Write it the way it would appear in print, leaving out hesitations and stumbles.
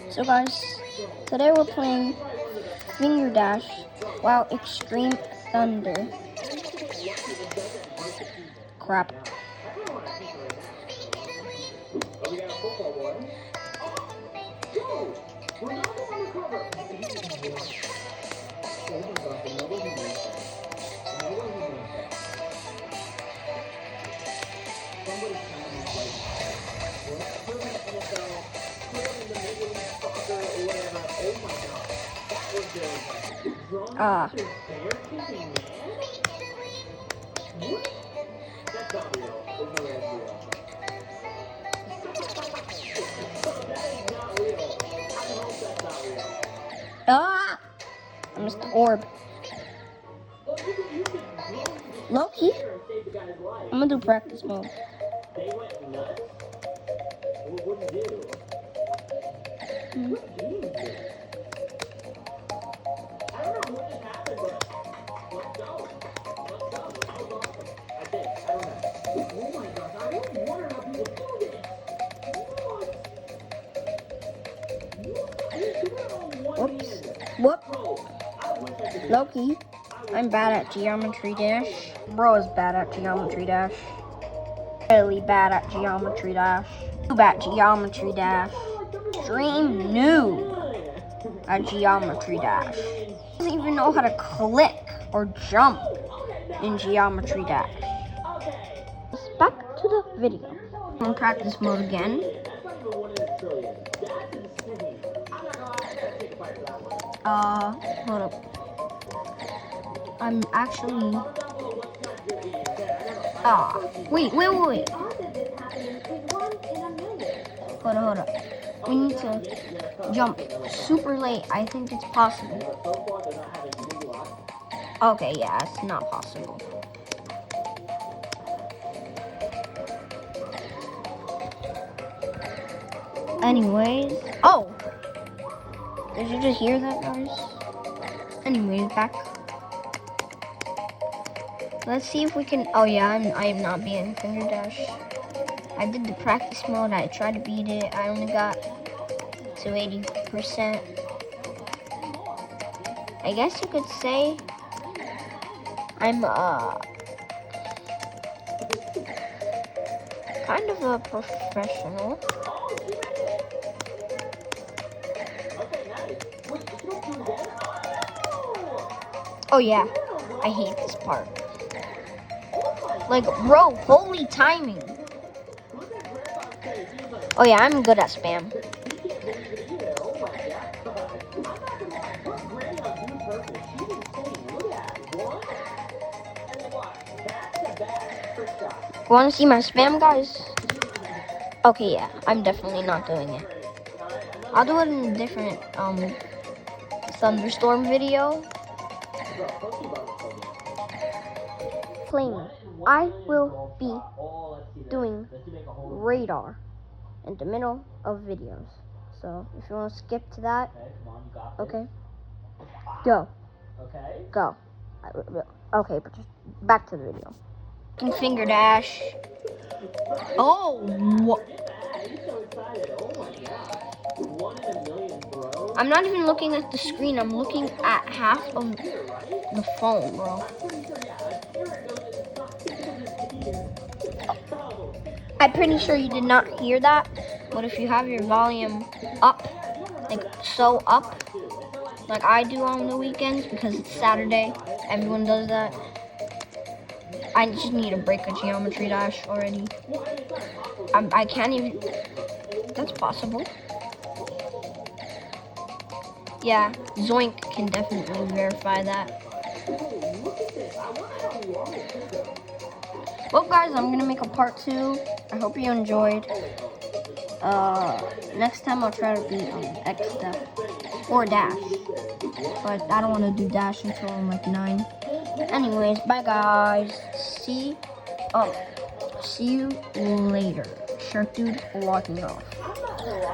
So guys, today we're playing fingerDash while extreme thunder. Crap. Ah. Ah! I missed the orb. Loki? I'm gonna do practice mode. Whoops. Whoop. Loki, I'm bad at Geometry Dash. Bro is bad at Geometry Dash. Really bad at Geometry Dash. Noob at Geometry Dash. Extreme noob at Geometry Dash. Doesn't even know how to click or jump in Geometry Dash. Back to the video. I'm in practice mode again. Hold up. I'm actually... wait. Hold up. We need to jump super late. I think it's possible. Okay, yeah, it's not possible. Anyways, oh! Did you just hear that, guys? Anyways, back. Let's see if we can. Oh yeah, I am not beating fingerDash. I did the practice mode. I tried to beat it. I only got to 80%. I guess you could say I'm kind of a professional. Oh yeah, I hate this part. Like, bro, holy timing. Oh yeah, I'm good at spam. Want to see my spam, guys? Okay, yeah, I'm definitely not doing it. I'll do it in a different thunderstorm video. Claim. I will be doing radar in the middle of videos. So if you want to skip to that, okay, go. Go. Okay, but just back to the video. fingerDash. Oh, what? I'm not even looking at the screen. I'm looking at half of the phone, bro. I'm pretty sure you did not hear that, but if you have your volume up, like so up, like I do on the weekends because it's Saturday, everyone does that. I just need to break a Geometry Dash already. I can't even, that's possible. Yeah, Zoink can definitely verify that. Well guys, I'm gonna make a part 2. I hope you enjoyed. Next time I'll try to beat X Step or Dash. But I don't wanna do Dash until I'm like 9. Anyways, bye guys. See you later. Shark Dude logging off.